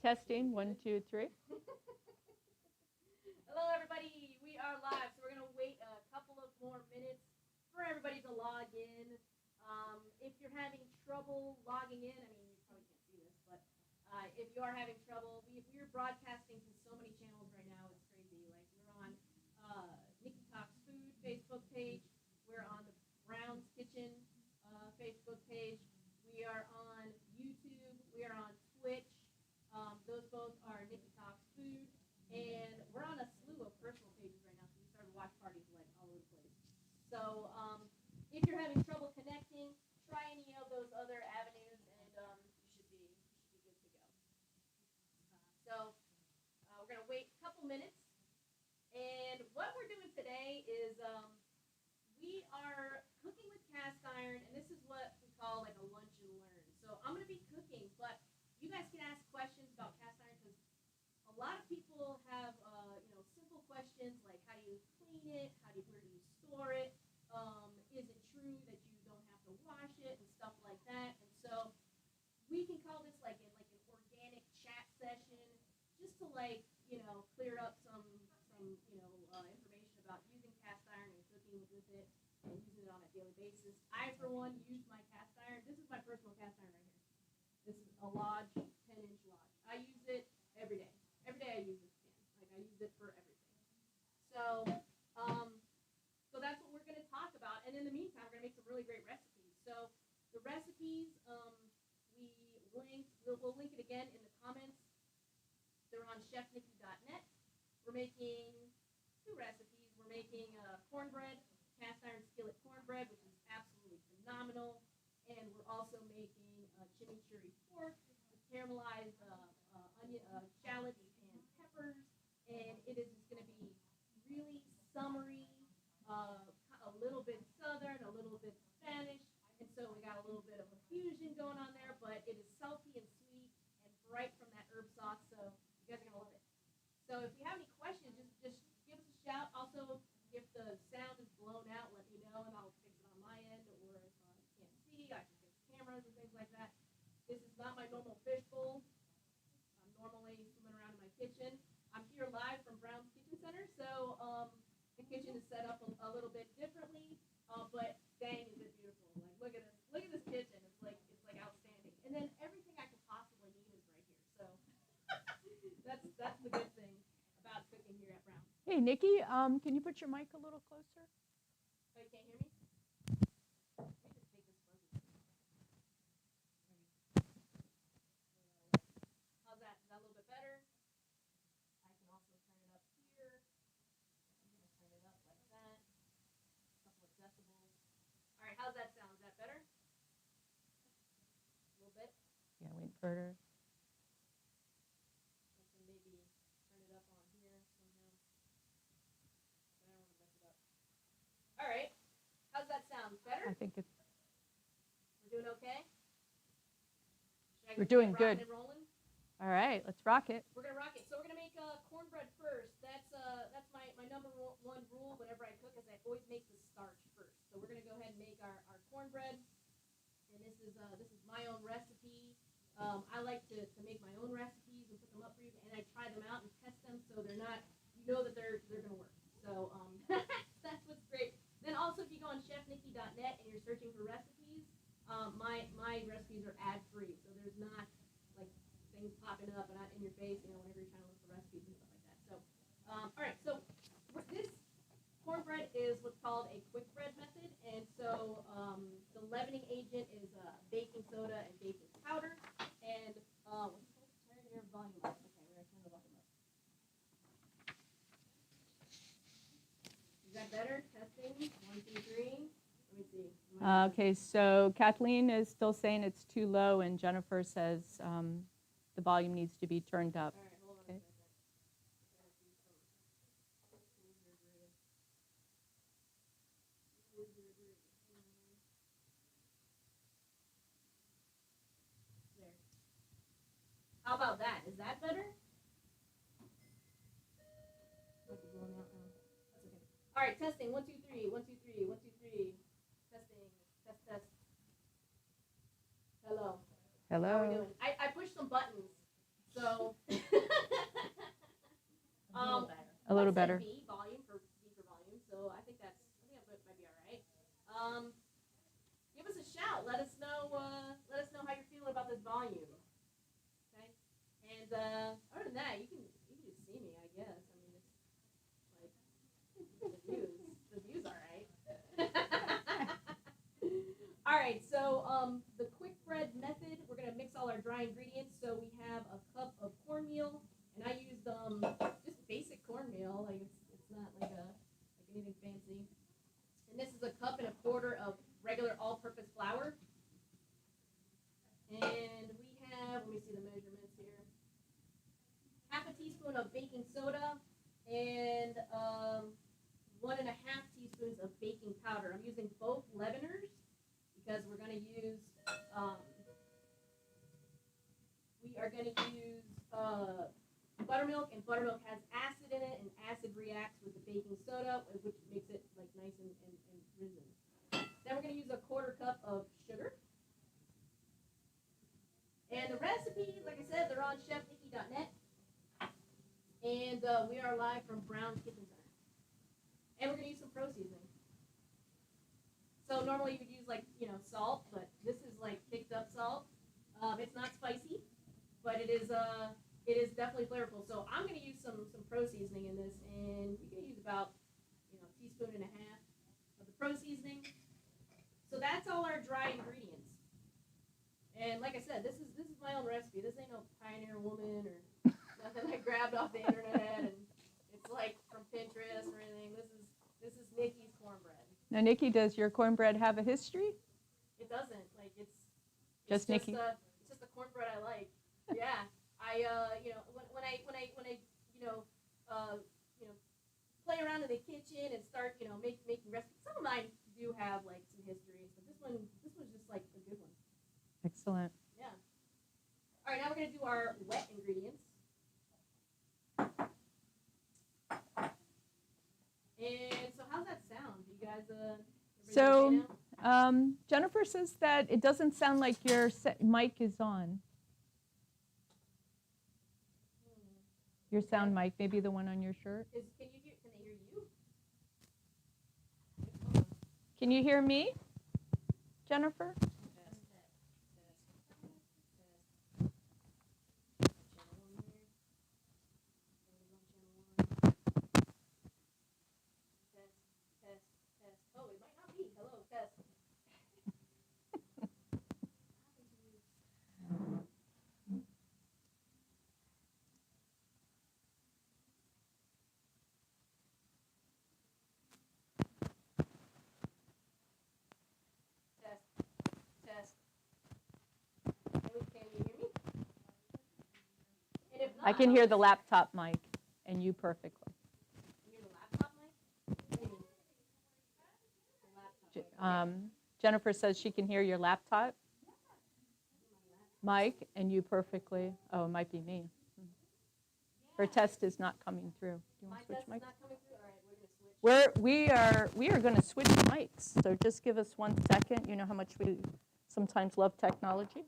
testing. 1, 2, 3. Hello, everybody. We are live, so we're going to wait a couple of more minutes for everybody to log in. If you're having trouble logging in, I mean, you probably can't see this, but if you are having trouble, we're broadcasting to so many channels right now. It's crazy. Like, we're on Nikki Talks Food Facebook page. We're on the Brown's Kitchen Facebook page. We are on YouTube. We are on Twitch. Those both are Nikki Talks Food. And we're on a slew of personal pages right now, so we started watch parties like all over the place. So if you're having trouble connecting, try any of those other avenues, and you should be good to go. We're gonna wait a couple minutes, and what we're doing today is we are cooking with cast iron, and this is what we call like a lunch and learn. So I'm gonna be cooking, but you guys can ask questions about cast iron because a lot of people have simple questions like how do you clean it, where do you store it, is it true that you don't have to wash it and stuff like that. And so we can call this like an organic chat session just to clear up some information about using cast iron and cooking with it and using it on a daily basis. I for one use my cast iron. This is my personal cast iron right here. This is a Lodge 10-inch Lodge. I use it every day. Every day I use this pan. Like I use it for everything. So that's what we're going to talk about. And in the meantime, we're going to make some really great recipes. So the recipes we'll link it again in the comments. They're on chefnikki.net. We're making two recipes. We're making cornbread, cast iron skillet cornbread, which is absolutely phenomenal. And we're also making chimichurri pork with caramelized onion, shallots and peppers, and it is just going to be really summery, a little bit southern, a little bit Spanish, and so we got a little bit of a fusion going on there, but it is salty and sweet and bright from that herb sauce, so you guys are going to love it. So if you have any questions, just give us a shout. Also, if the sound is blown out, let me know, and I'll fix it on my end, or if you can't see, I can fix cameras and things like that. This is not my normal fishbowl. I'm normally swimming around in my kitchen. I'm here live from Brown's Kitchen Center, so the kitchen is set up a little bit differently, but dang, is it beautiful! Like look at this kitchen. It's like outstanding. And then everything I could possibly need is right here. So that's the good thing about cooking here at Brown's. Hey, Nikki, can you put your mic a little closer? Oh, you can't hear me? Let me just take this fuzzy. How's that? Is that a little bit better? I can also turn it up here. I'm going to turn it up like that. A couple of decibels. All right, how's that sound? Is that better? A little bit? Yeah, wait for her. I can maybe turn it up on here somehow. But I don't want to mess it up. All right. How's that sound? Better? I think it's. We're doing okay? We're doing Rocking good. and rolling? All right, let's rock it. We're gonna rock it. So we're gonna make cornbread first. That's my number one rule whenever I cook is I always make the starch first. So we're gonna go ahead and make our cornbread, and this is my own recipe. I like to make my own recipes and put them up for you, and I try them out and test them so they're not, that they're gonna work. So that's what's great. Then also if you go on chefnikki.net and you're searching for recipes, my recipes are ad free, so there's not like things popping up and in your face, whenever you're trying to look for recipes and stuff like that. So, all right, so this cornbread is what's called a quick bread method, and so the leavening agent is baking soda and baking powder, and what's it called? Turn your volume up. Okay, we're gonna turn the volume up. Is that better? Testing. 1, 2, 3. Let me see. Okay, so Kathleen is still saying it's too low, and Jennifer says the volume needs to be turned up. All right, hold on Okay. a second. There. How about that? Is that better? Might be blowing out now. That's okay. All right, testing. 1, 2, 3. 1, 2, 3. 1, 2, 3. Testing. Test. Hello. How are we Hello. doing? I pushed some buttons. So, A little I said better. B volume for volume. So I think that might be all right. Give us a shout. Let us know how you're feeling about this volume. Okay. And other than that, you can just see me, I guess. I mean, it's like the views all right. All right. So the quick bread method, we're gonna mix all our dry ingredients. So we have a cup of cornmeal, and I used just basic cornmeal. Like it's not like anything fancy. And this is a cup and a quarter of regular all-purpose flour. And we have, let me see the measurements here, half a teaspoon of baking soda and 1.5 teaspoons of baking powder. I'm using both leaveners because we are going to use buttermilk, and buttermilk has acid in it, and acid reacts with the baking soda, which makes it like nice and risen. Then we're going to use a quarter cup of sugar. And the recipes, like I said, they're on chefnikki.net. And we are live from Brown's Kitchen Center. And we're going to use some pro seasoning. So normally you would use salt, but this is like picked up salt. It's not spicy, but it is definitely flavorful. So I'm going to use some pro seasoning in this, and you're going to use about a teaspoon and a half of the pro seasoning. So that's all our dry ingredients. And like I said, this is my own recipe. This ain't no Pioneer Woman or nothing I grabbed off the internet and it's like from Pinterest or anything. This is Nikki's cornbread. Now, Nikki, does your cornbread have a history? It doesn't. Like it's just Nikki. It's just the cornbread I like. Yeah. I when I play around in the kitchen and start making recipes. Some of mine do have like some histories, but this one's just like a good one. Excellent. Yeah. All right, now we're going to do our wet ingredients. And so how's that sound? Do you guys So Jennifer says that it doesn't sound like your mic is on. Your sound mic, maybe the one on your shirt. Can they hear you? Can you hear me, Jennifer? I can hear the laptop mic and you perfectly. Hear the laptop mic? Jennifer says she can hear your laptop mic and you perfectly. Oh, it might be me. Her test is not coming through. Do you want to switch mics? We are going to switch mics. So just give us 1 second. You know how much we sometimes love technology.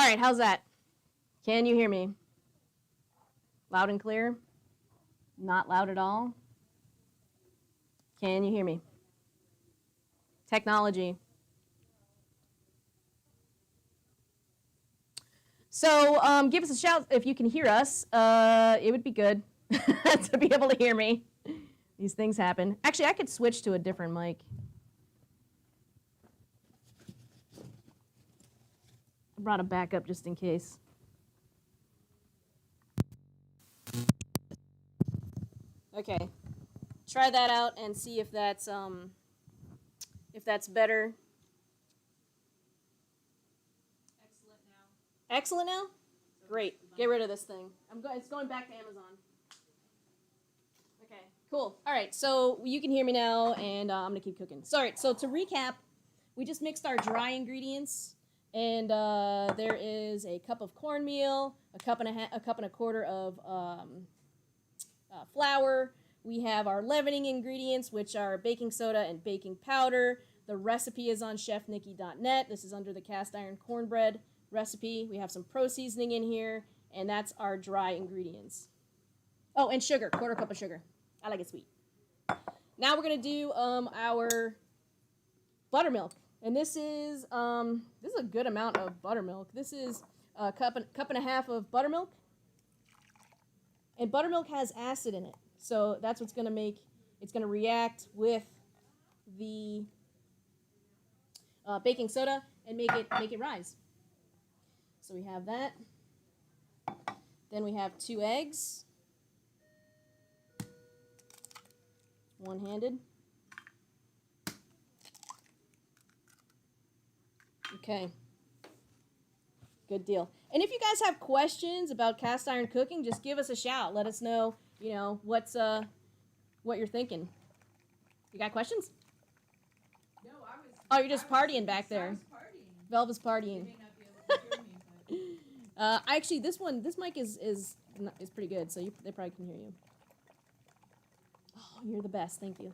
All right, how's that? Can you hear me? Loud and clear? Not loud at all? Can you hear me? Technology. So give us a shout if you can hear us. It would be good to be able to hear me. These things happen. Actually, I could switch to a different mic. I brought a backup just in case. Okay, try that out and see if that's better. Excellent now? Great. Get rid of this thing. It's going back to Amazon. Okay, cool. All right, so you can hear me now, and I'm gonna keep cooking. Sorry. So to recap, we just mixed our dry ingredients. And there is a cup of cornmeal, a cup and a quarter of flour. We have our leavening ingredients, which are baking soda and baking powder. The recipe is on chefnikki.net. This is under the cast iron cornbread recipe. We have some pro seasoning in here, and that's our dry ingredients. Oh, and sugar, quarter cup of sugar. I like it sweet. Now we're gonna do our buttermilk, and this is a good amount of buttermilk. This is a cup and a half of buttermilk, and buttermilk has acid in it, so that's what's gonna make it's gonna react with the baking soda and make it rise. So we have that. Then we have 2 eggs. One-handed. Okay. Good deal. And if you guys have questions about cast iron cooking, just give us a shout. Let us know, what you're thinking. You got questions? No, Oh, you're just partying back there. I was partying. Velva's partying. They may not be able to hear me, but Actually, this mic is pretty good, so they probably can hear you. Oh, you're the best. Thank you.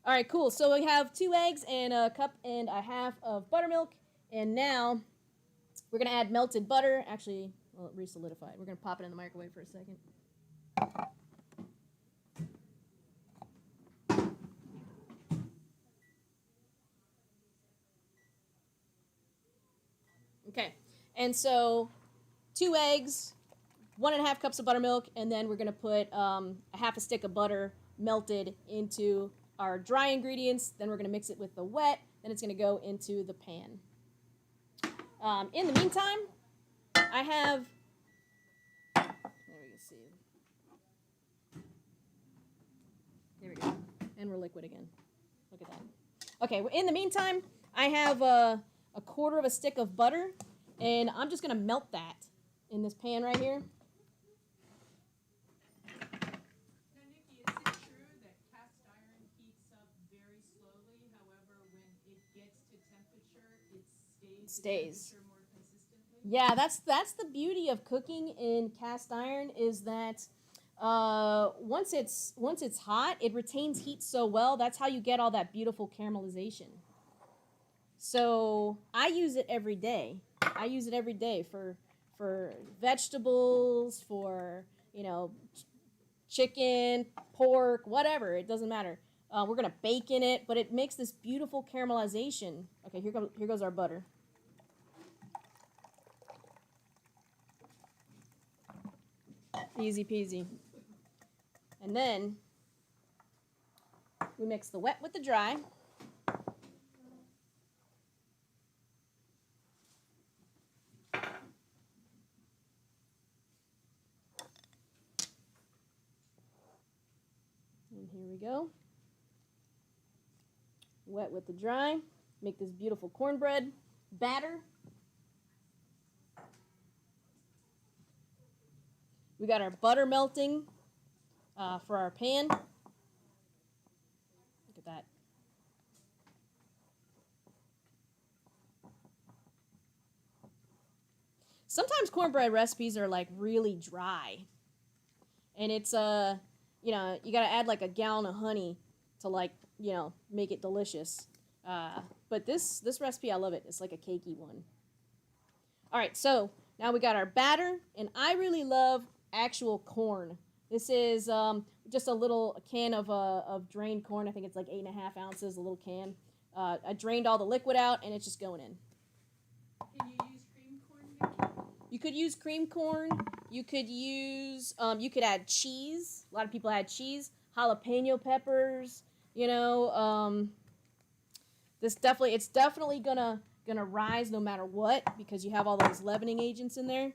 All right, cool. So we have 2 eggs and a cup and a half of buttermilk, and now we're gonna add melted butter. Actually, well, it re-solidified. We're gonna pop it in the microwave for a second. Okay, and so 2 eggs, 1.5 cups of buttermilk, and then we're going to put a half a stick of butter melted into our dry ingredients. Then we're going to mix it with the wet. Then it's going to go into the pan. In the meantime, I have, there we can see. There we go. And we're liquid again. Look at that. Okay, in the meantime, I have a quarter of a stick of butter, and I'm just going to melt that in this pan right here. now, Nikki, is it true that cast iron heats up very slowly? However, when it gets to temperature, it stays. The temperature more consistently? Yeah, that's the beauty of cooking in cast iron is that once it's hot, it retains heat so well. That's how you get all that beautiful caramelization. So I use it every day. I use it every day for vegetables, for chicken, pork, whatever. It doesn't matter. We're gonna bake in it, but it makes this beautiful caramelization. Okay, here goes our butter. Easy peasy. And then we mix the wet with the dry. And here we go. Wet with the dry. Make this beautiful cornbread batter. We got our butter melting for our pan. Look at that. Sometimes cornbread recipes are like really dry. And it's you got to add like a gallon of honey to make it delicious. But this recipe, I love it. It's like a cakey one. All right, so now we got our batter, and I really love actual corn. This is just a little can of drained corn. I think it's like 8.5 ounces, a little can. I drained all the liquid out, and it's just going in. Can you use cream corn, Nikki? You could use cream corn. You could use, you could add cheese. A lot of people add cheese, jalapeno peppers. It's definitely gonna rise no matter what because you have all those leavening agents in there.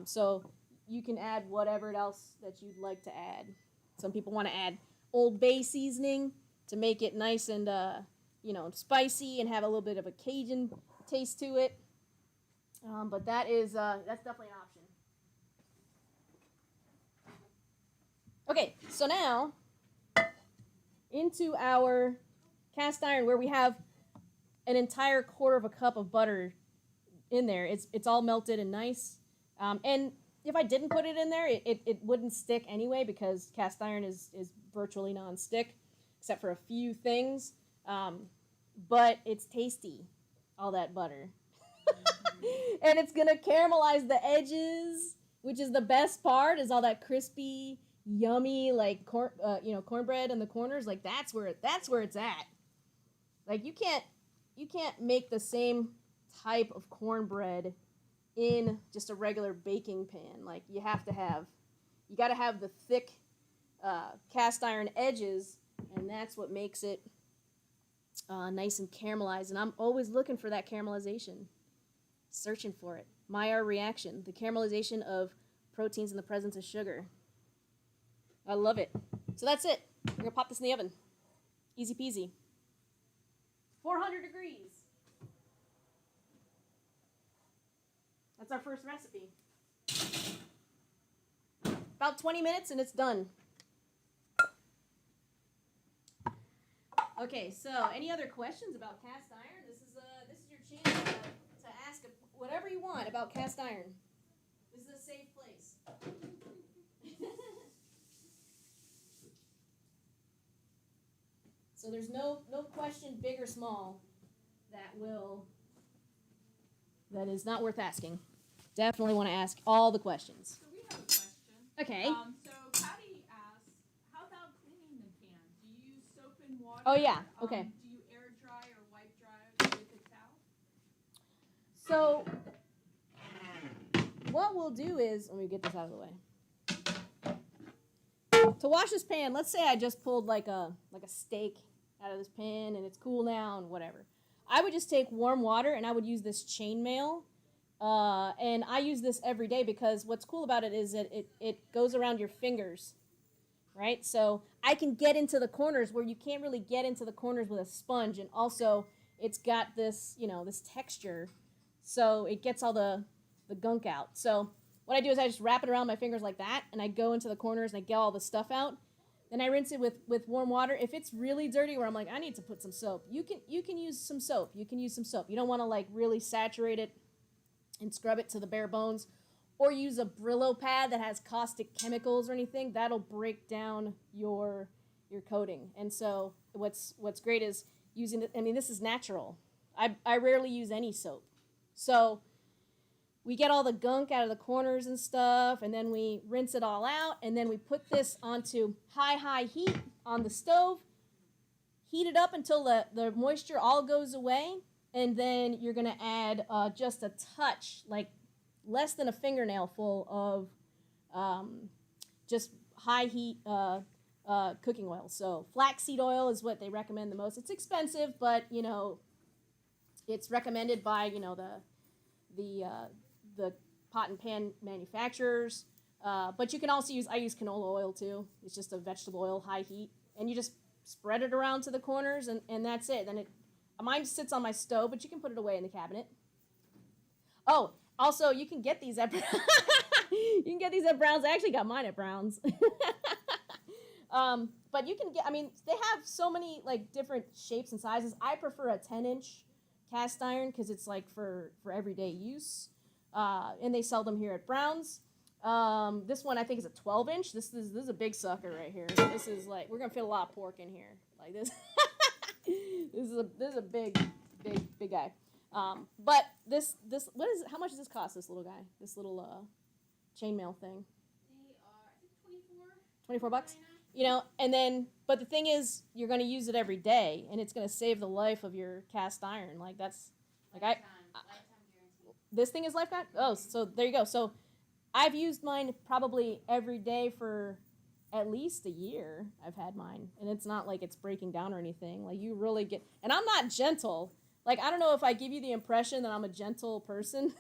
So you can add whatever else that you'd like to add. Some people want to add Old Bay seasoning to make it nice and spicy and have a little bit of a Cajun taste to it. But that's definitely an option. Okay, so now into our cast iron where we have an entire quarter of a cup of butter in there. It's all melted and nice. And if I didn't put it in there, it wouldn't stick anyway because cast iron is virtually non-stick, except for a few things. But it's tasty, all that butter. And it's going to caramelize the edges, which is the best part, is all that crispy, yummy, like, cornbread in the corners. Like, that's where it's at. Like, you can't make the same type of cornbread in just a regular baking pan. Like, you got to have the thick cast iron edges, and that's what makes it nice and caramelized. And I'm always looking for that caramelization, searching for it. Maillard reaction, the caramelization of proteins in the presence of sugar. I love it. So that's it. We're gonna pop this in the oven. Easy peasy. 400 degrees. That's our first recipe. About 20 minutes and it's done. Okay, so any other questions about cast iron? This is your chance to ask whatever you want about cast iron. This is a safe place. So there's no question, big or small, that is not worth asking. Definitely want to ask all the questions. So we have a question. Okay. So Patty asks, how about cleaning the pan? Do you use soap and water? Oh yeah. Okay. Do you air dry or wipe dry with a towel? So what we'll do is, let me get this out of the way. To wash this pan, let's say I just pulled like a steak out of this pan and it's cool now and whatever. I would just take warm water and I would use this chainmail. And I use this every day because what's cool about it is that it goes around your fingers, right? So I can get into the corners where you can't really get into the corners with a sponge. And also it's got this, this texture. So it gets all the gunk out. So what I do is I just wrap it around my fingers like that, and I go into the corners and I get all the stuff out. Then I rinse it with warm water. If it's really dirty where I'm like, I need to put some soap, you can use some soap. You can use some soap. You don't want to like really saturate it and scrub it to the bare bones, or use a Brillo pad that has caustic chemicals or anything. That'll break down your coating. And so what's great is using it. I mean, this is natural. I rarely use any soap. So we get all the gunk out of the corners and stuff, and then we rinse it all out, and then we put this onto high heat on the stove, heat it up until the moisture all goes away, and then you're going to add just a touch, like less than a fingernail full of just high heat cooking oil. So flaxseed oil is what they recommend the most. It's expensive, but, it's recommended by, the pot and pan manufacturers, but you can also I use canola oil too. It's just a vegetable oil, high heat, and you just spread it around to the corners, and that's it. Then mine sits on my stove, but you can put it away in the cabinet. Oh, also you can get these at Brown's. I actually got mine at Brown's. But you can get. I mean, they have so many like different shapes and sizes. I prefer a 10-inch cast iron because it's like for everyday use. And they sell them here at Brown's. This one I think is a 12-inch. This is a big sucker right here. This is like, we're gonna fit a lot of pork in here, like this. this is a big guy. But this what is it? How much does this cost? This little guy, this little chainmail thing. They are, I think, $24. $24. But the thing is, you're gonna use it every day, and it's gonna save the life of your cast iron. Like that's like Lifetime guarantee. This thing is lifetime? Oh, so there you go. So I've used mine probably every day for at least a year. I've had mine. And it's not like it's breaking down or anything. Like you really get, and I'm not gentle. Like, I don't know if I give you the impression that I'm a gentle person.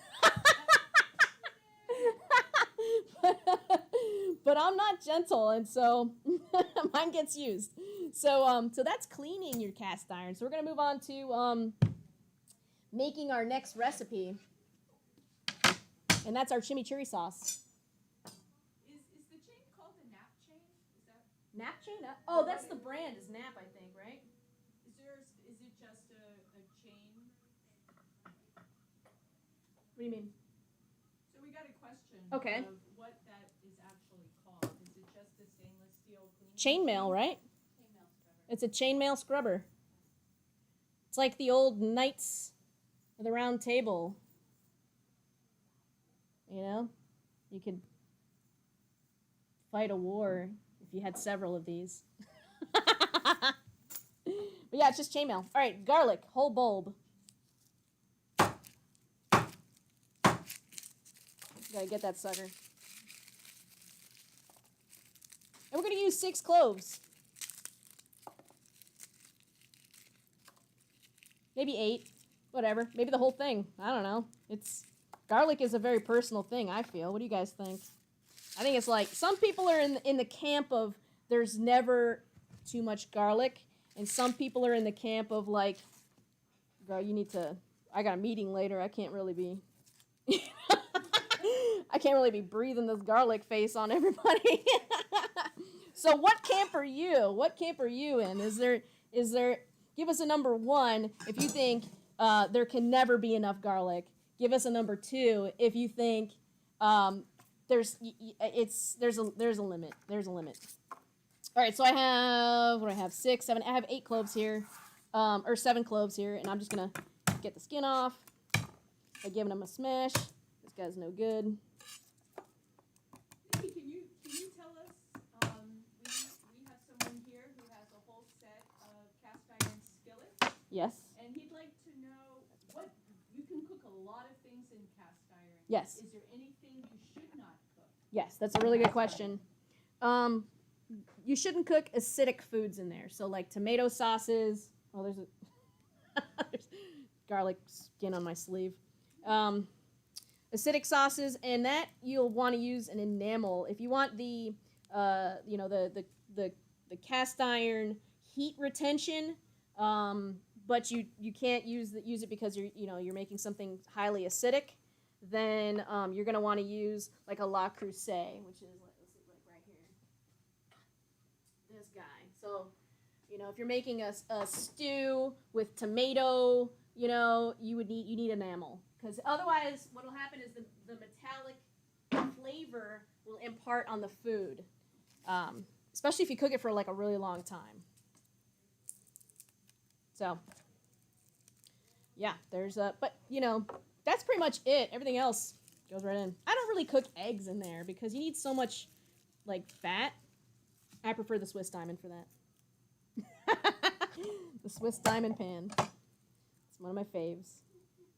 But I'm not gentle, and so mine gets used. So that's cleaning your cast iron. So we're going to move on to making our next recipe. And that's our chimichurri sauce. Is the chain called the nap chain? Is that Nap chain? Oh, that's the brand is Nap, I think, right? is it just a chain? What do you mean? So we got a question Okay. of chainmail, right? It's a chainmail scrubber. It's like the old knights of the round table. You know? You could fight a war if you had several of these. But yeah, it's just chainmail. All right, garlic, whole bulb. Gotta get that sucker. And we're gonna use 6 cloves. Maybe 8. Whatever. Maybe the whole thing. I don't know. Garlic is a very personal thing, I feel. What do you guys think? I think it's like, some people are in the camp of there's never too much garlic, and some people are in the camp of like, girl, I got a meeting later, I can't really be breathing this garlic face on everybody. So what camp are you? What camp are you in? Is there give us a number 1 if you think there can never be enough garlic. Give us a number 2 if you think there's a limit. There's a limit. All right, so I have 6, 7. I have 8 cloves here, or 7 cloves here, and I'm just gonna get the skin off by giving them a smash. This guy's no good. Nikki, can you tell us? We have someone here who has a whole set of cast iron skillets, Yes. and he'd like to know what you can cook a lot of things in cast iron. Yes. Is there anything you should not cook? Yes, that's a really good question. You shouldn't cook acidic foods in there. So like tomato sauces. Oh, there's there's garlic skin on my sleeve. Acidic sauces, and that you'll want to use an enamel. If you want the cast iron heat retention, but you can't use it because you're making something highly acidic, then you're gonna want to use like a La Creuset, which is like right here. This guy. So, if you're making a stew with tomato, you need enamel, because otherwise, what will happen is the metallic flavor will impart on the food, especially if you cook it for like a really long time. So, yeah, but that's pretty much it. Everything else goes right in. I don't really cook eggs in there because you need so much like fat. I prefer the Swiss Diamond for that. The Swiss Diamond pan. It's one of my faves.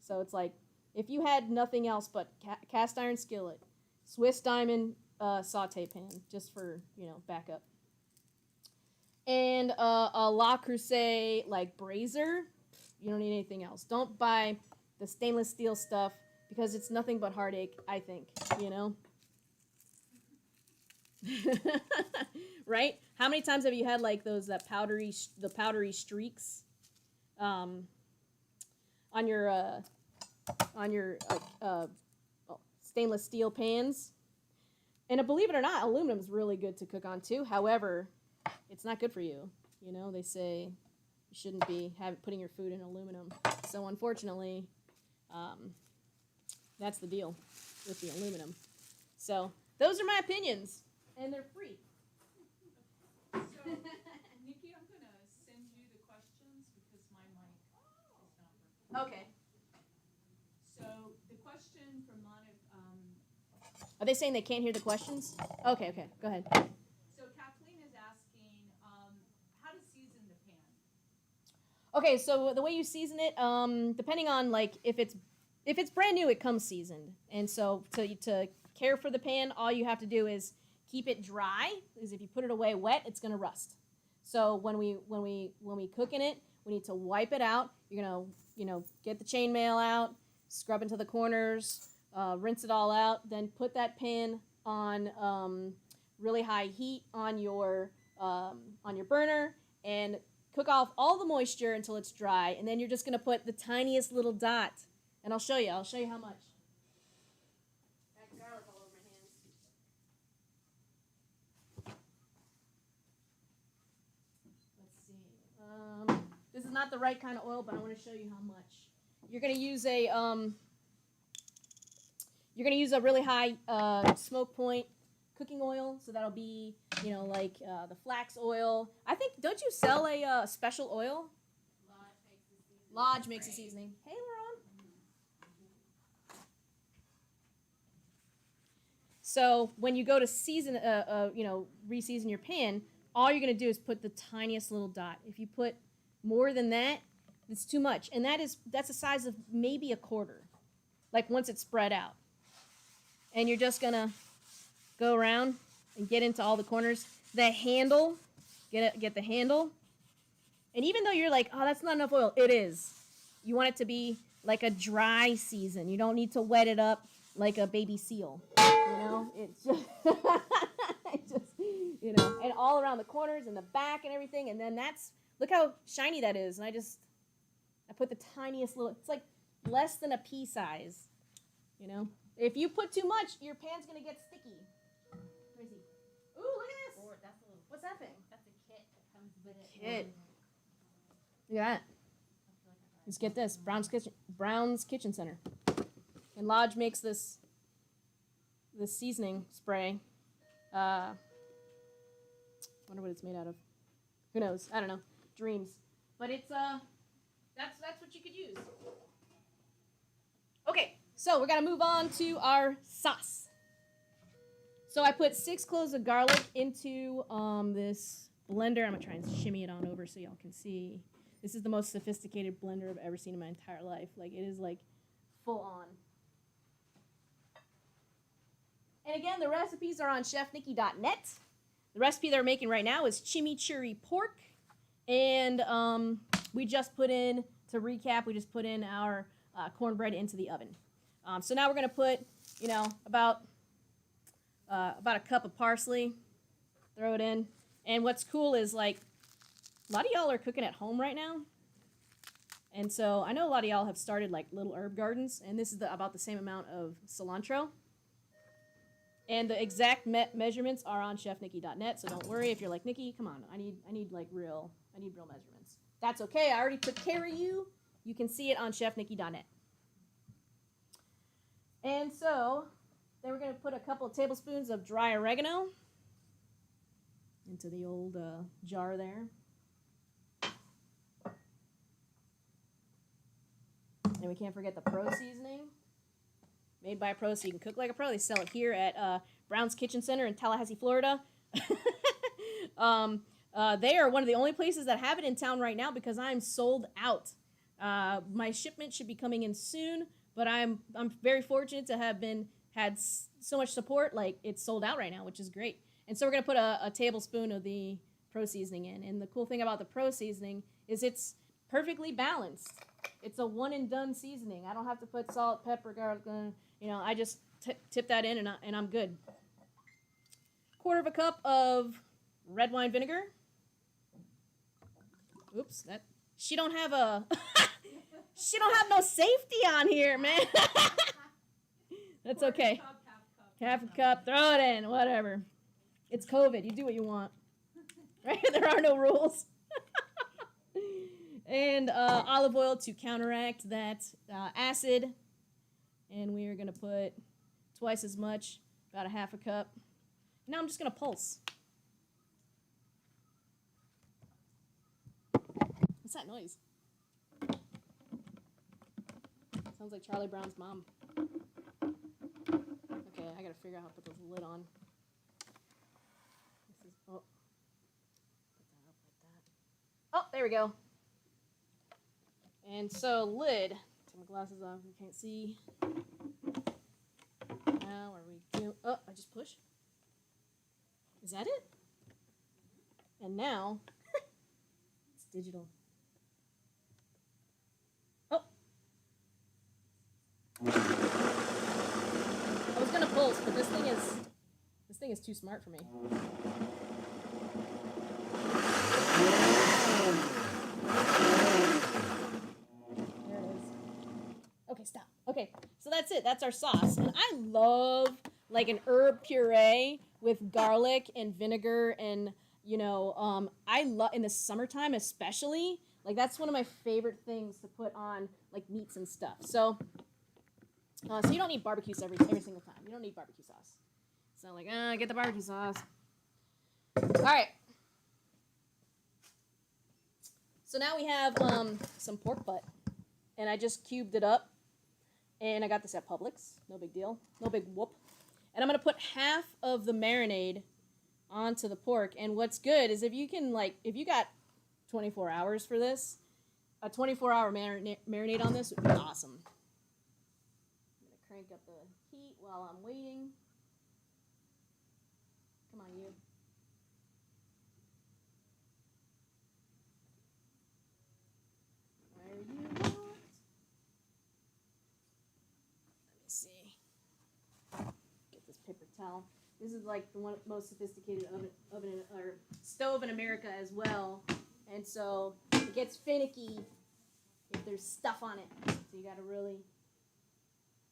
So it's like, if you had nothing else but cast iron skillet, Swiss Diamond saute pan, just for, backup. And a La Creuset, like, brazier. You don't need anything else. Don't buy the stainless steel stuff because it's nothing but heartache, I think, Right? How many times have you had like the powdery streaks on your stainless steel pans? And believe it or not, aluminum is really good to cook on too. However, it's not good for you. They say you shouldn't be putting your food in aluminum. So unfortunately, that's the deal with the aluminum. So those are my opinions, and they're free. So, Nikki, I'm going to send you the questions because my mic is not working. Okay. So, the question from Monica, Are they saying they can't hear the questions? Okay, go ahead. so Kathleen is asking how to season the pan. Okay, so the way you season it, depending on like if it's brand new, it comes seasoned, and so to care for the pan, all you have to do is keep it dry, because if you put it away wet, it's gonna rust. So when we cook in it, we need to wipe it out. You're gonna get the chainmail out, scrub into the corners, rinse it all out, then put that pan on really high heat on your burner, and cook off all the moisture until it's dry, and then you're just gonna put the tiniest little dot, and I'll show you how much. I have garlic all over my hands. Let's see. This is not the right kind of oil, but I want to show you how much. You're gonna use a really high smoke point cooking oil. So that'll be, like the flax oil. I think, don't you sell a special oil? Lodge makes a seasoning. Hey, Laron. So when you go to season, re-season your pan, all you're going to do is put the tiniest little dot. If you put more than that, it's too much. And that's the size of maybe a quarter, like once it's spread out. And you're just going to go around and get into all the corners. The handle, get the handle. And even though you're like, oh, that's not enough oil, it is. You want it to be like a dry season. You don't need to wet it up like a baby seal. It's just, and all around the corners and the back and everything. And then look how shiny that is. And I put the tiniest little, it's like less than a pea size, If you put too much, your pan's going to get sticky. Where is he? Ooh, look at this. What's that thing? That's a kit that comes with it. Kit. Look at that. Let's get this. Brown's Kitchen Center. And Lodge makes this seasoning spray. Wonder what it's made out of. Who knows? I don't know. Dreams. But it's that's what you could use. Okay, so we're gonna move on to our sauce. So I put 6 cloves of garlic into this blender. I'm gonna try and shimmy it on over so y'all can see. This is the most sophisticated blender I've ever seen in my entire life. Like, it is like full on. And again, the recipes are on chefnikki.net. The recipe they're making right now is chimichurri pork. And we just put in, to recap, we just put in our cornbread into the oven. So now we're going to put, about a cup of parsley. Throw it in. And what's cool is, like, a lot of y'all are cooking at home right now. And so I know a lot of y'all have started, like, little herb gardens. And this is about the same amount of cilantro. And the exact measurements are on chefnikki.net, so don't worry if you're like, Nikki, come on, I need real measurements. That's okay, I already took care of you. You can see it on chefnikki.net. And so, then we're going to put a couple of tablespoons of dry oregano into the old jar there. And we can't forget the pro seasoning. Made by a pro, so you can cook like a pro. They sell it here at Brown's Kitchen Center in Tallahassee, Florida. They are one of the only places that have it in town right now because I'm sold out. My shipment should be coming in soon, but I'm very fortunate to have had so much support. Like, it's sold out right now, which is great. And so we're gonna put a tablespoon of the pro seasoning in. And the cool thing about the pro seasoning is it's perfectly balanced. It's a one and done seasoning. I don't have to put salt, pepper, garlic. I just tip that in and I'm good. 1/4 cup of red wine vinegar. Oops, she don't have no safety on here, man. That's okay. Half a cup, throw it in, whatever. It's COVID. You do what you want. Right? There are no rules. And olive oil to counteract that acid. And we are going to put twice as much, about a 1/2 cup. Now I'm just going to pulse. What's that noise? Sounds like Charlie Brown's mom. Okay, I got to figure out how to put this lid on. Put that up like that. Oh, there we go. And so, lid. Take my glasses off, you can't see. Now, what are we doing? Oh, I just push. Is that it? And now, it's digital. Oh. I was gonna pulse, but this thing is too smart for me. Okay, stop. Okay, so that's it. That's our sauce. And I love, like, an herb puree with garlic and vinegar and, I love, in the summertime especially, like, that's one of my favorite things to put on, like, meats and stuff. So you don't need barbecue every single time. You don't need barbecue sauce. So like, get the barbecue sauce. All right. So now we have some pork butt, and I just cubed it up, and I got this at Publix. No big deal. No big whoop. And I'm gonna put half of the marinade onto the pork. And what's good is if you got 24 hours for this, a 24-hour marinade on this would be awesome. I'm gonna crank up the heat while I'm waiting. Come on, you. Where you want? Let me see. Get this paper towel. This is like the most sophisticated oven or stove in America as well, and so it gets finicky if there's stuff on it. So you gotta really,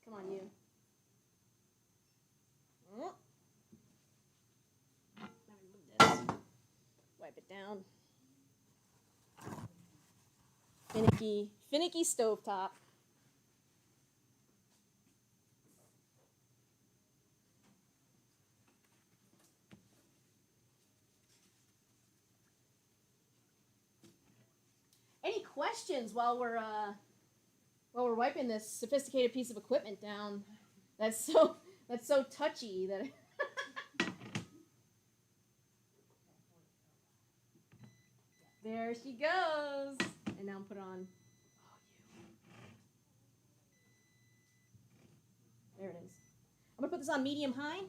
come on, you. Let me move this. Wipe it down. Finicky stovetop. Any questions while we're wiping this sophisticated piece of equipment down? That's so touchy that. There she goes. And now put on. There it is. I'm gonna put this on medium high.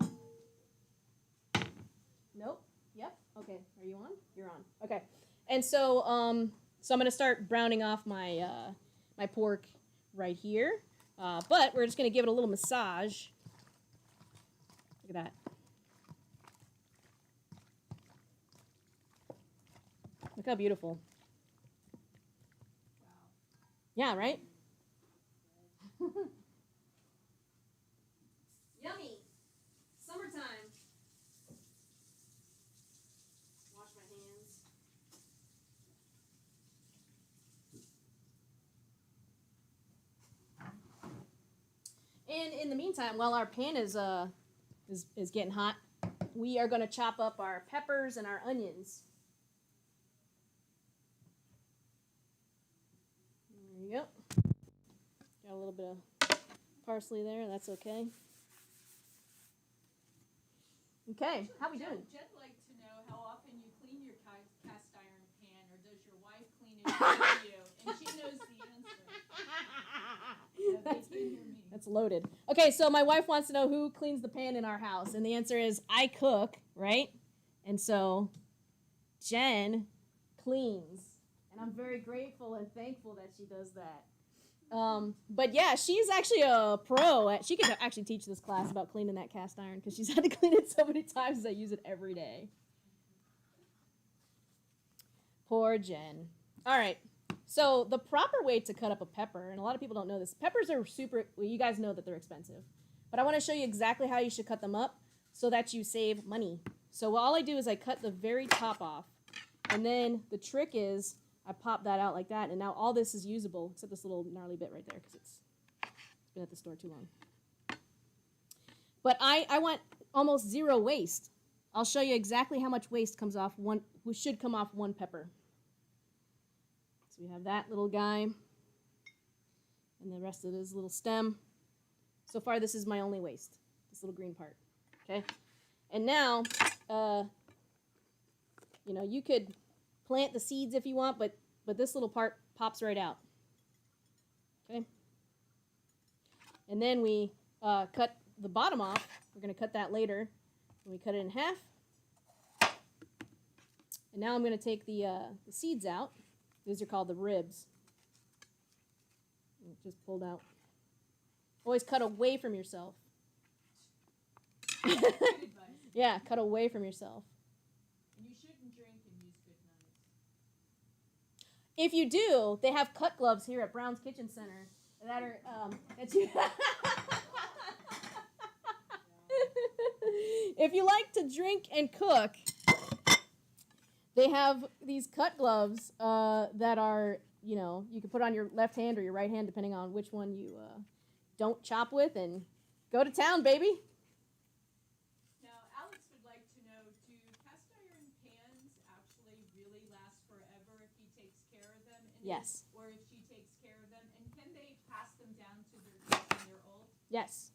Nope. Yep. Okay. Are you on? You're on. Okay. And so so I'm gonna start browning off my my pork right here. But we're just gonna give it a little massage. Look at that. Look how beautiful. Yeah, right? Yummy. Summertime. Wash my hands. And in the meantime, while our pan is getting hot, we are going to chop up our peppers and our onions. There you go. Got a little bit of parsley there. That's okay. Okay, how we doing? Jed'd like to know how often you clean your cast iron pan, or does your wife clean it for you? And she knows the answer. That's loaded. Okay, so my wife wants to know who cleans the pan in our house, and the answer is I cook, right? And so Jen cleans, and I'm very grateful and thankful that she does that. But yeah, she's actually a pro. She could actually teach this class about cleaning that cast iron because she's had to clean it so many times I use it every day. Poor Jen. All right. So the proper way to cut up a pepper, and a lot of people don't know this, peppers are well, you guys know that they're expensive. But I want to show you exactly how you should cut them up so that you save money. So all I do is I cut the very top off. And then the trick is I pop that out like that, and now all this is usable, except this little gnarly bit right there because it's been at the store too long. But I want almost zero waste. I'll show you exactly how much waste comes off should come off one pepper. So we have that little guy, and the rest of this little stem. So far, this is my only waste, this little green part, okay? And now, you could plant the seeds if you want, but this little part pops right out, okay? And then we cut the bottom off. We're going to cut that later. And we cut it in half. And now I'm going to take the seeds out. These are called the ribs. Just pulled out. Always cut away from yourself. Good advice. Yeah, cut away from yourself. And you shouldn't drink and use good knives. If you do, they have cut gloves here at Brown's Kitchen Center that are if you like to drink and cook, they have these cut gloves that are, you can put on your left hand or your right hand depending on which one you don't chop with, and go to town, baby. Now, kids, Yes. or if she takes care of them, and can they pass them down to their kids when they're old? Yes.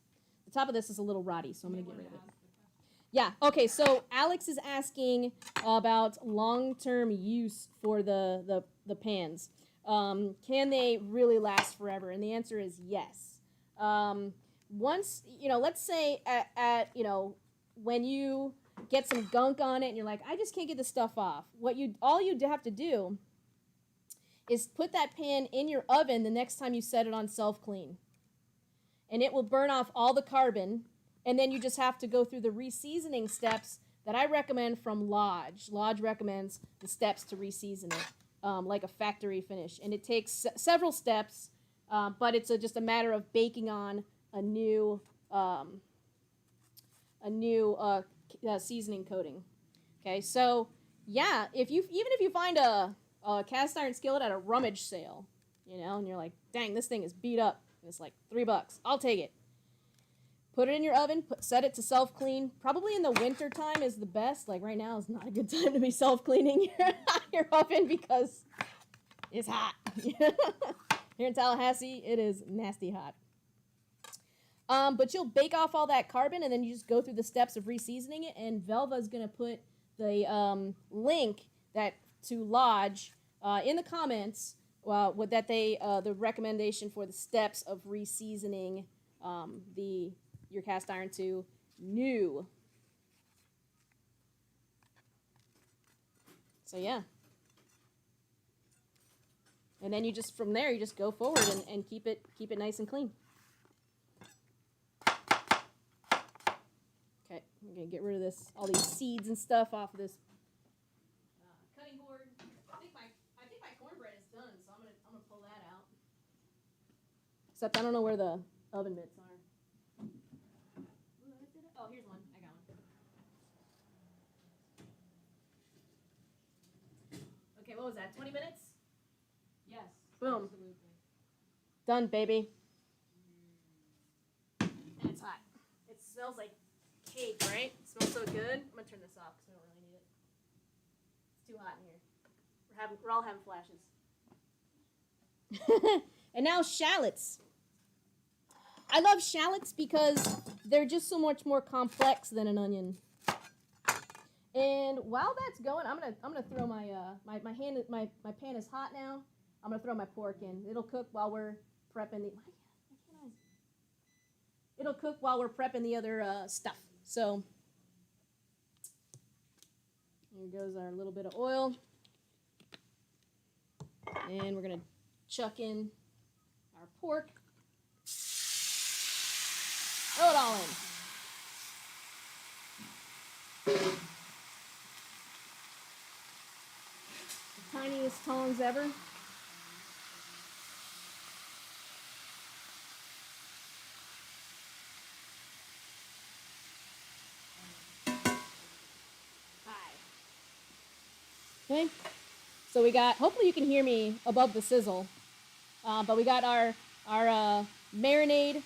The top of this is a little rotty, so I'm You going to may get rid wanna of it. ask the question. Yeah, okay, so Alex is asking about long-term use for the pans. Can they really last forever? And the answer is yes. Once, let's say at when you get some gunk on it and you're like, I just can't get this stuff off. All you have to do is put that pan in your oven the next time you set it on self-clean. And it will burn off all the carbon, and then you just have to go through the reseasoning steps that I recommend from Lodge. Lodge recommends the steps to reseason it, like a factory finish. And it takes several steps, but it's just a matter of baking on a new seasoning coating. Okay, so yeah, even if you find a cast iron skillet at a rummage sale, and you're like, dang, this thing is beat up, and it's like $3, I'll take it. Put it in your oven, set it to self-clean. Probably in the winter time is the best. Like right now is not a good time to be self-cleaning your oven because it's hot. Here in Tallahassee, it is nasty hot. But you'll bake off all that carbon, and then you just go through the steps of reseasoning it. And Velva is going to put the link to Lodge in the comments. The recommendation for the steps of reseasoning your cast iron to new. So yeah. And then from there you just go forward and keep it nice and clean. Okay, I'm gonna get rid of all these seeds and stuff off of this cutting board. I think my cornbread is done, so I'm gonna pull that out. Except I don't know where the oven mitts are. Oh, here's one. I got one. Okay, what was that? 20 minutes? Yes. Boom. Absolutely. Done, baby. And it's hot. It smells like cake, right? It smells so good. I'm gonna turn this off because we don't really need it. It's too hot in here. We're all having flashes. And now shallots. I love shallots because they're just so much more complex than an onion. And while that's going, I'm gonna throw my pan is hot now. I'm gonna throw my pork in. It'll cook while we're prepping It'll cook while we're prepping the other stuff. So here goes our little bit of oil, and we're gonna chuck in our pork. Throw it all in. The tiniest tongs ever. Okay, so we got, hopefully you can hear me above the sizzle, but we got our marinated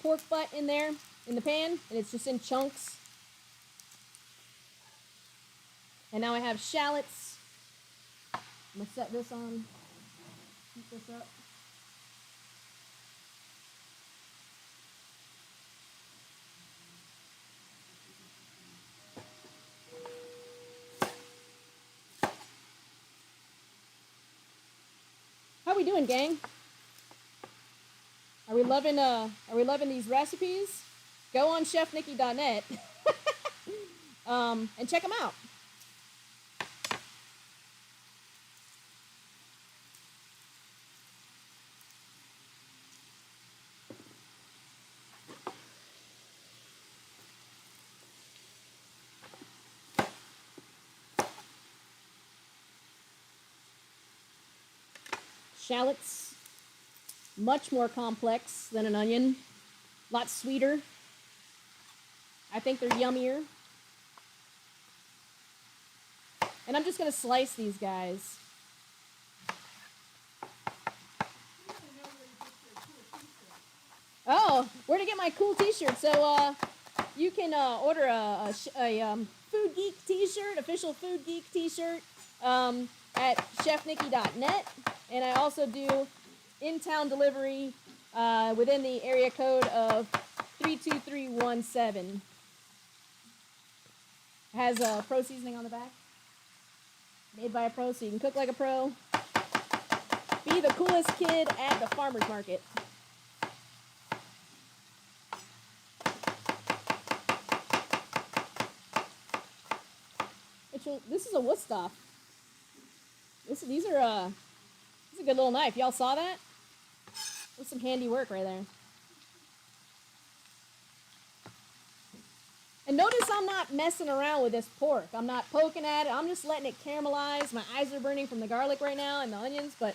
pork butt in there in the pan, and it's just in chunks. And now I have shallots. I'm gonna set this on, heat this up. How we doing, gang? Are we loving these recipes? Go on chefnikki.net and check them out. Shallots, much more complex than an onion, a lot sweeter. I think they're yummier. And I'm just going to slice these guys. Oh, where to get my cool t-shirt? So you can order a Food Geek t-shirt, official Food Geek t-shirt at chefnikki.net. And I also do in-town delivery within the area code of 32317. Has a pro seasoning on the back. Made by a pro, so you can cook like a pro. Be the coolest kid at the farmer's market. This is a Woodstock. These are this is a good little knife. Y'all saw that? That's some handy work right there. And notice I'm not messing around with this pork. I'm not poking at it. I'm just letting it caramelize. My eyes are burning from the garlic right now and the onions, but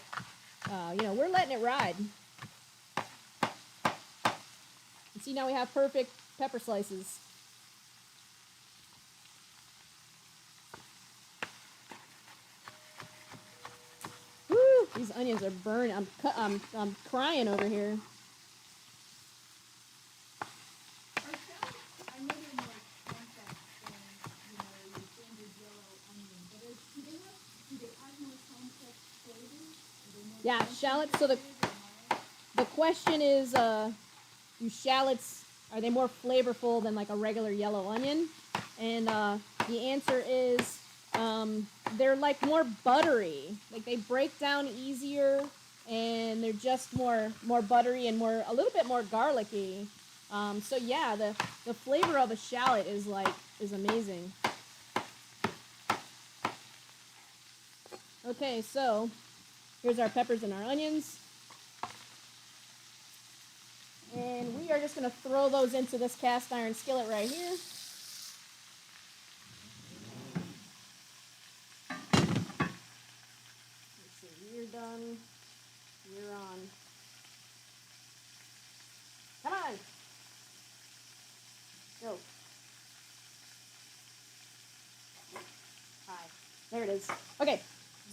we're letting it ride. And see, now we have perfect pepper slices. Woo! These onions are burning. I'm crying over here. Yeah, shallots. So the question is, do shallots, are they more flavorful than like a regular yellow onion? And the answer is they're like more buttery. Like they break down easier, and they're just more buttery and a little bit more garlicky. So yeah, the flavor of a shallot is amazing. Okay, so here's our peppers and our onions. And we are just going to throw those into this cast iron skillet right here. Let's see, you're done. You're on. Come on. Go. Hi. There it is. Okay,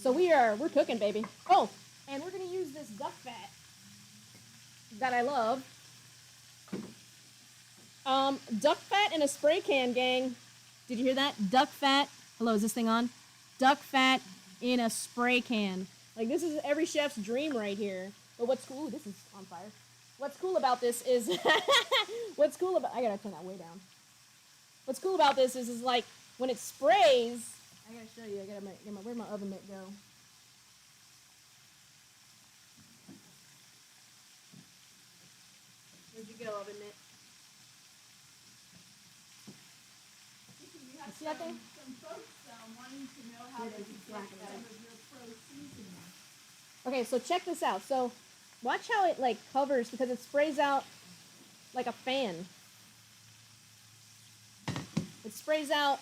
so we're cooking, baby. Oh, and we're going to use this duck fat that I love. Duck fat in a spray can, gang. Did you hear that? Duck fat. Hello, is this thing on? Duck fat in a spray can. Like, this is every chef's dream right here. But what's cool, this is on fire. What's cool about this is, I gotta turn that way down. What's cool about this is like, when it sprays, I gotta show you, where'd my oven mitt go? Where'd you go, oven mitt? See that thing? Some folks wanting to know how they can get some of your pro seasoning. Okay, so check this out. So watch how it like covers, because it sprays out like a fan. It sprays out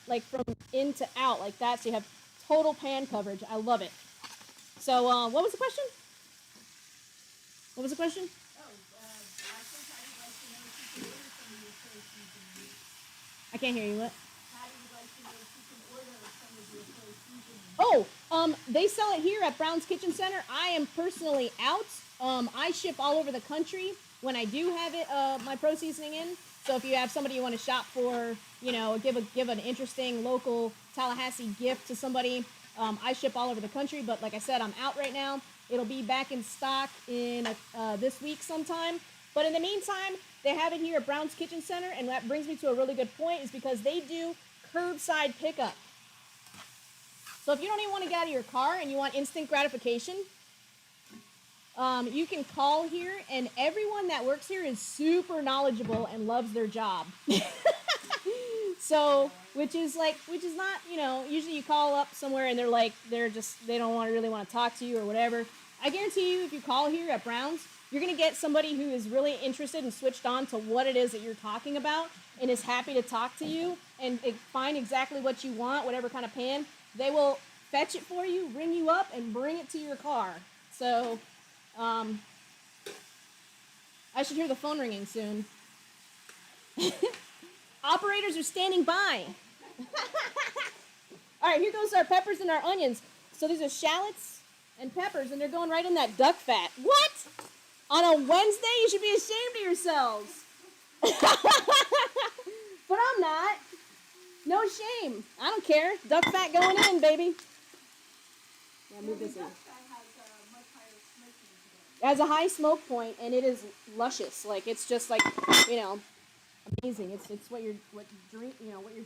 like from in to out like that, so you have total pan coverage. I love it. So what was the question? What was the question? I think I'd like to know if you can order some of your pro seasoning. I can't hear you. What? How do you like to know if you can order some of your pro seasoning? They sell it here at Brown's Kitchen Center. I am personally out. I ship all over the country when I do have it, my pro seasoning in. So if you have somebody you want to shop for, give an interesting local Tallahassee gift to somebody, I ship all over the country. But like I said, I'm out right now. It'll be back in stock in this week sometime. But in the meantime, they have it here at Brown's Kitchen Center, and that brings me to a really good point, is because they do curbside pickup. So if you don't even want to get out of your car and you want instant gratification, you can call here, and everyone that works here is super knowledgeable and loves their job. So, which is not, usually you call up somewhere and they don't really want to talk to you or whatever. I guarantee you, if you call here at Brown's, you're going to get somebody who is really interested and switched on to what it is that you're talking about and is happy to talk to you and find exactly what you want, whatever kind of pan. They will fetch it for you, ring you up, and bring it to your car. So, I should hear the phone ringing soon. Operators are standing by. All right, here goes our peppers and our onions. So these are shallots and peppers, and they're going right in that duck fat. What? On a Wednesday? You should be ashamed of yourselves. But I'm not. No shame. I don't care. Duck fat going in, baby. Move this in. That guy has a much higher smoking today. It has a high smoke point, and it is luscious. Like it's just like, you know, amazing. It's what your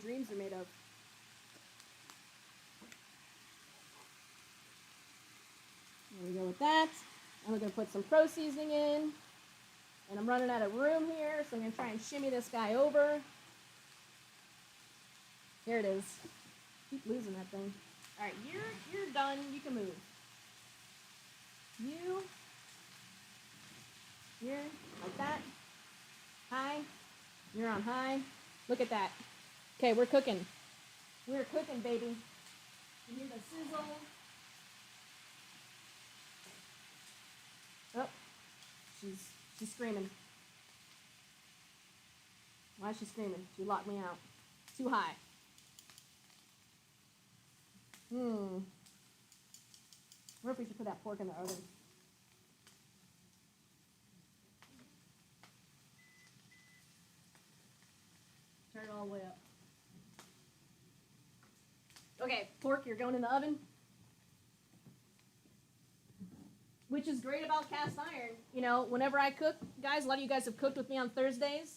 dreams are made of. There we go with that. And we're gonna put some pro seasoning in. And I'm running out of room here, so I'm gonna try and shimmy this guy over. Here it is. Keep losing that thing. All right, you're done. You can move. Here, like that. High. You're on high. Look at that. Okay, we're cooking. We're cooking, baby. You hear the sizzle. Oh, she's screaming. Why is she screaming? She locked me out. Too high. I wonder if we should put that pork in the oven. Turn it all the way up. Okay, pork, you're going in the oven. Which is great about cast iron. You know, whenever I cook, guys, a lot of you guys have cooked with me on Thursdays.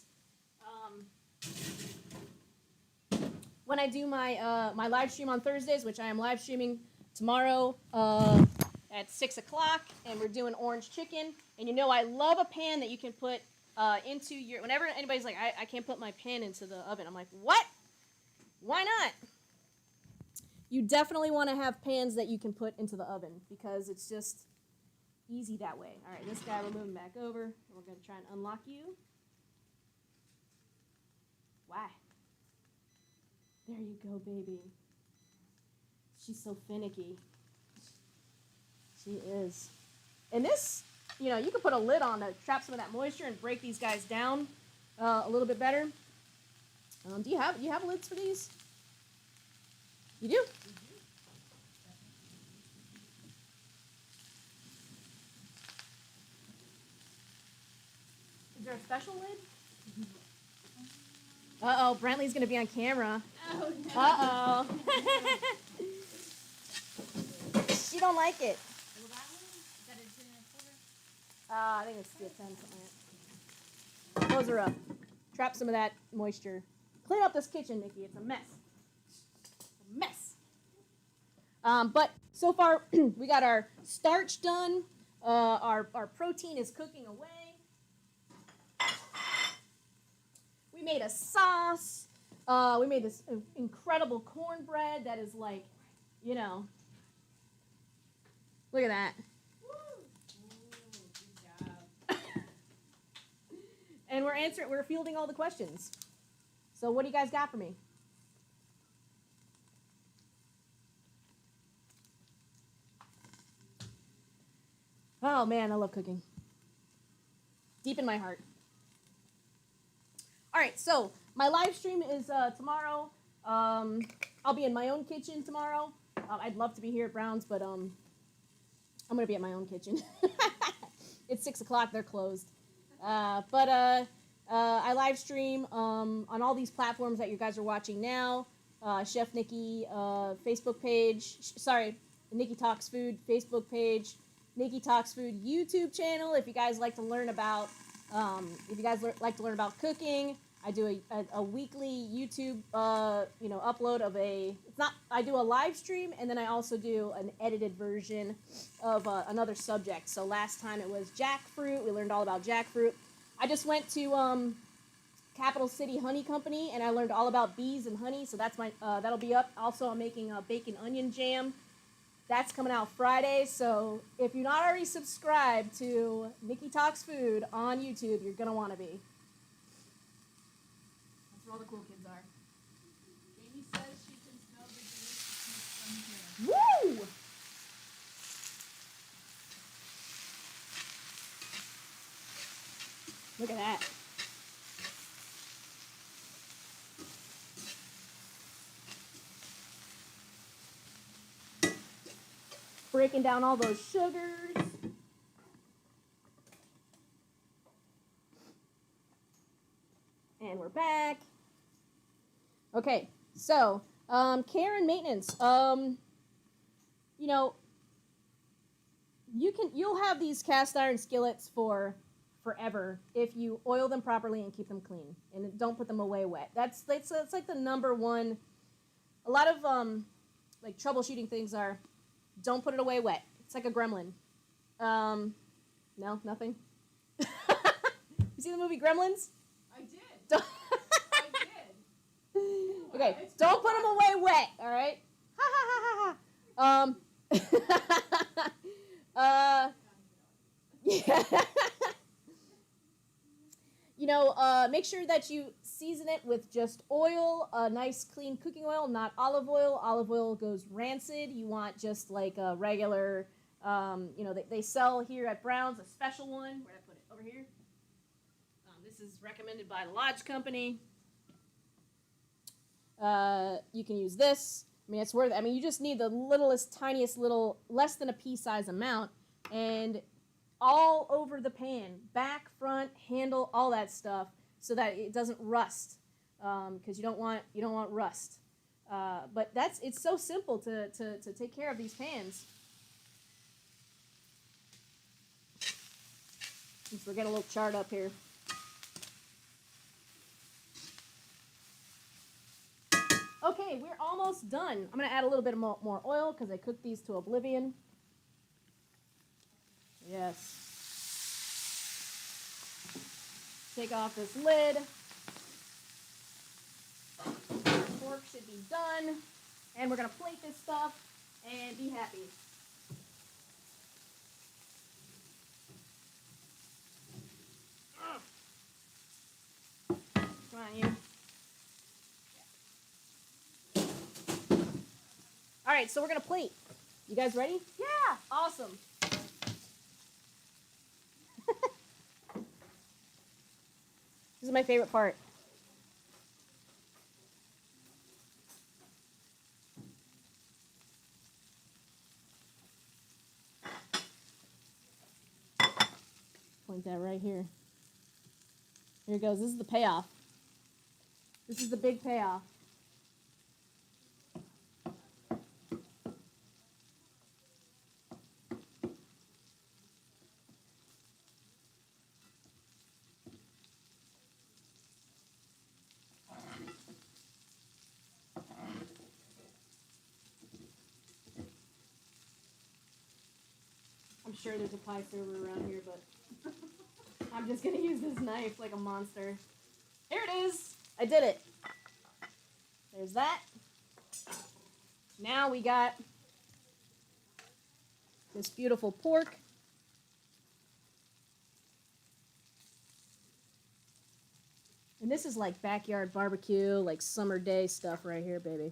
When I do my live stream on Thursdays, which I am live streaming tomorrow at 6 o'clock, and we're doing orange chicken. And you know I love a pan that you can put into your... Whenever anybody's like, I can't put my pan into the oven, I'm like, what? Why not? You definitely want to have pans that you can put into the oven because it's just easy that way. All right, this guy we're moving back over. And we're going to try and unlock you. Why? There you go, baby. She's so finicky. She is. And this, you know, you can put a lid on to trap some of that moisture and break these guys down a little bit better. Do you have lids for these? You do? Is there a special lid? Uh-oh, Brantley's going to be on camera. Oh, no. Uh-oh. She don't like it. Well, that one? Is that a 10 and a quarter? I think it's a 10, something like that. Those are up. Trap some of that moisture. Clean up this kitchen, Nikki. It's a mess. A mess. But so far, we got our starch done. Our protein is cooking away. We made a sauce. We made this incredible cornbread that is like, you know, look at that. Ooh, good job. And we're fielding all the questions. So what do you guys got for me? Oh man, I love cooking. Deep in my heart. All right, so my live stream is tomorrow. I'll be in my own kitchen tomorrow. I'd love to be here at Brown's, but I'm gonna be at my own kitchen. It's 6 o'clock; they're closed. But I live stream on all these platforms that you guys are watching now. Chef Nikki Facebook page. Sorry, Nikki Talks Food Facebook page. Nikki Talks Food YouTube channel. If you guys like to learn about cooking, I do a weekly YouTube upload of I do a live stream, and then I also do an edited version of another subject. So last time it was jackfruit. We learned all about jackfruit. I just went to Capital City Honey Company, and I learned all about bees and honey. So that's that'll be up. Also, I'm making a bacon onion jam. That's coming out Friday, so if you're not already subscribed to Nikki Talks Food on YouTube, you're going to want to be. That's where all the cool kids are. Amy says she can smell the deliciousness from here. Woo! Look at that. Breaking down all those sugars. And we're back. Okay, so care and maintenance. you'll have these cast iron skillets for forever if you oil them properly and keep them clean and don't put them away wet. That's like the number one. A lot of like troubleshooting things are don't put it away wet. It's like a gremlin. No, nothing. You see the movie Gremlins? I did. Don't I did. Okay, don't put them away wet. All right. Ha ha ha ha ha. Yeah. You know, make sure that you season it with just oil, a nice clean cooking oil, not olive oil. Olive oil goes rancid. You want just like a regular, you know, they sell here at Brown's a special one. Where'd I put it? Over here. This is recommended by the Lodge Company. You can use this. I mean, it's worth it. I mean, you just need the littlest, tiniest little, less than a pea size amount, and all over the pan, back, front, handle, all that stuff, so that it doesn't rust, because you don't want rust. But it's so simple to take care of these pans. Since we're getting a little charred up here. Okay, we're almost done. I'm going to add a little bit more oil because I cooked these to oblivion. Yes. Take off this lid. Pork should be done. And we're going to plate this stuff and be happy. Come on, you. All right, so we're going to plate. You guys ready? Yeah, awesome. This is my favorite part. Point that right here. Here it goes. This is the payoff. This is the big payoff. I'm sure there's a pie server around here, but I'm just going to use this knife like a monster. Here it is. I did it. There's that. Now we got this beautiful pork. And this is like backyard barbecue, like summer day stuff right here, baby.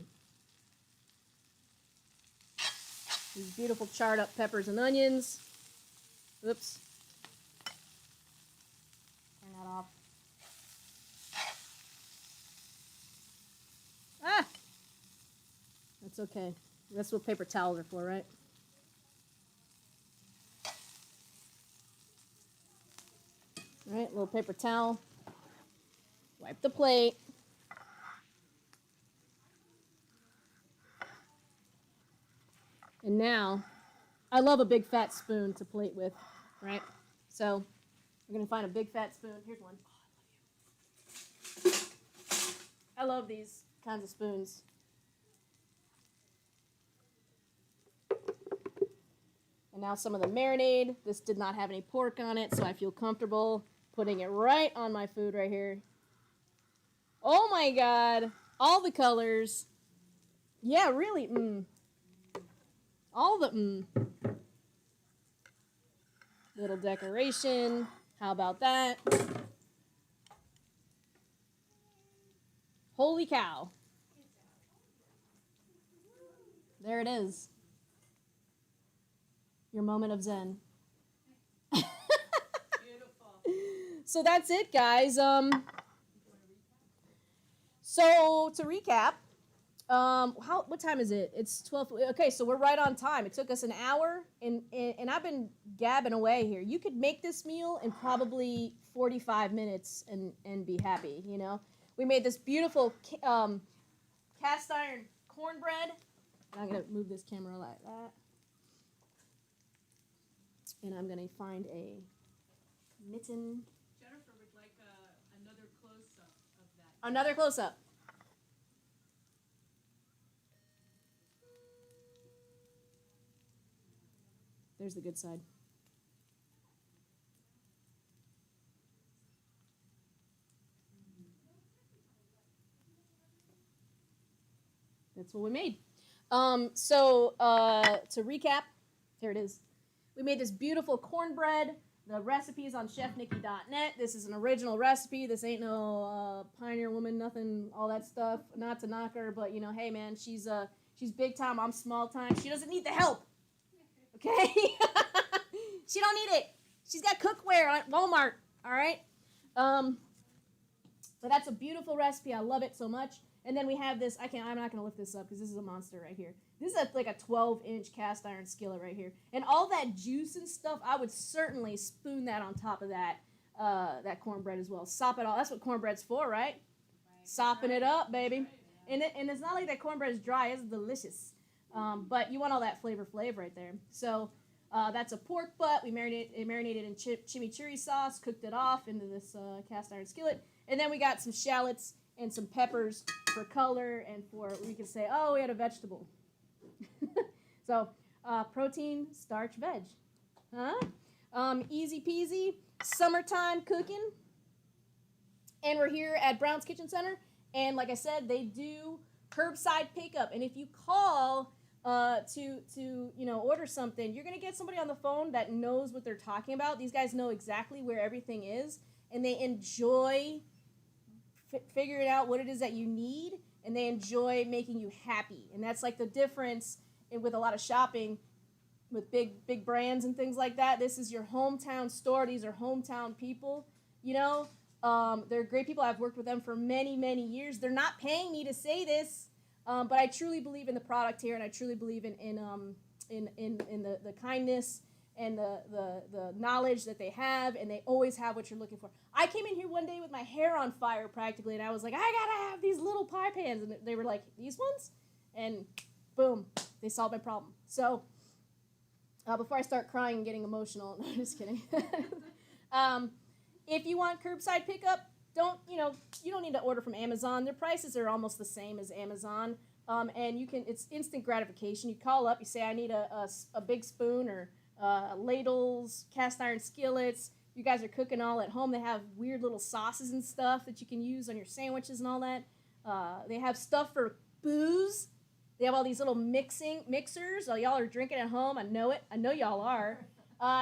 These beautiful charred up peppers and onions. Oops. Turn that off. Ah! That's okay. That's what paper towels are for, right? All right, little paper towel. Wipe the plate. And now, I love a big fat spoon to plate with, right? So, we're going to find a big fat spoon. Here's one. I love these kinds of spoons. And now some of the marinade. This did not have any pork on it, so I feel comfortable putting it right on my food right here. Oh my God. All the colors. Yeah, really. All the little decoration. How about that? Holy cow. There it is. Your moment of zen. Beautiful. So that's it, guys. So to recap, what time is it? It's 12. Okay, so we're right on time. It took us an hour, and I've been gabbing away here. You could make this meal in probably 45 minutes and be happy, you know? We made this beautiful cast iron cornbread. I'm going to move this camera like that. And I'm going to find a mitten. Jennifer would like another close-up of that. Another close-up. There's the good side. That's what we made. To recap, here it is. We made this beautiful cornbread. The recipe is on chefnikki.net. This is an original recipe. This ain't no Pioneer Woman, nothing, all that stuff. Not to knock her, but hey, man, she's big time. I'm small time. She doesn't need the help. Okay? She don't need it. She's got cookware at Walmart. All right? But that's a beautiful recipe. I love it so much. And then we have this. I'm not going to lift this up because this is a monster right here. This is like a 12-inch cast iron skillet right here. And all that juice and stuff, I would certainly spoon that on top of that cornbread as well. Sop it all. That's what cornbread's for, right? Sopping it up, baby. And it's not like that cornbread is dry. It's delicious. But you want all that flavor right there. So that's a pork butt. We marinated in chimichurri sauce, cooked it off into this cast iron skillet. And then we got some shallots and some peppers for color and for, we could say, oh, we had a vegetable. So, protein, starch, veg. Huh? Easy peasy, summertime cooking. And we're here at Brown's Kitchen Center. And like I said, they do curbside pickup. And if you call to order something, you're going to get somebody on the phone that knows what they're talking about. These guys know exactly where everything is. And they enjoy figuring out what it is that you need, and they enjoy making you happy. And that's like the difference with a lot of shopping with big brands and things like that. This is your hometown store. These are hometown people. They're great people. I've worked with them for many, many years. They're not paying me to say this, but I truly believe in the product here, and I truly believe in the kindness and the knowledge that they have, and they always have what you're looking for. I came in here one day with my hair on fire practically, and I was like, I gotta have these little pie pans, and they were like, these ones? And boom, they solved my problem. So before I start crying and getting emotional, no, just kidding. If you want curbside pickup, you don't need to order from Amazon. Their prices are almost the same as Amazon, and it's instant gratification. You call up, you say, I need a big spoon or ladles, cast iron skillets. You guys are cooking all at home. They have weird little sauces and stuff that you can use on your sandwiches and all that. They have stuff for booze. They have all these little mixers. Oh, y'all are drinking at home. I know it. I know y'all are.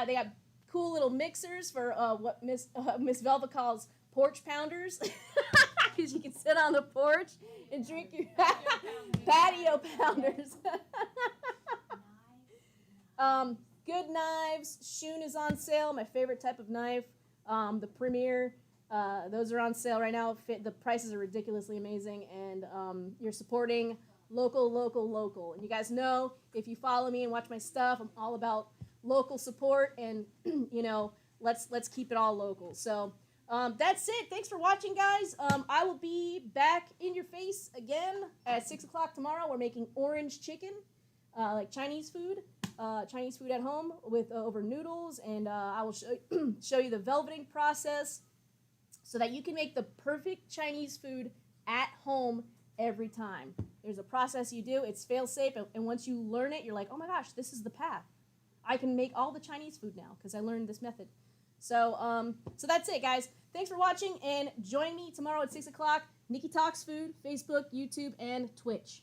They got cool little mixers for what Miss Velva calls porch pounders, because you can sit on the porch and drink your patio pounders. Good knives. Shun is on sale. My favorite type of knife. The Premier. Those are on sale right now. The prices are ridiculously amazing, and you're supporting local. And you guys know, if you follow me and watch my stuff, I'm all about local support, and let's keep it all local. So that's it. Thanks for watching, guys. I will be back in your face again at 6 o'clock tomorrow. We're making orange chicken, like Chinese food at home with over noodles, and I will show you the velveting process so that you can make the perfect Chinese food at home every time. There's a process you do. It's fail-safe, and once you learn it, you're like, oh my gosh, this is the path. I can make all the Chinese food now because I learned this method. So that's it, guys. Thanks for watching, and join me tomorrow at 6 o'clock. Nikki Talks Food, Facebook, YouTube, and Twitch.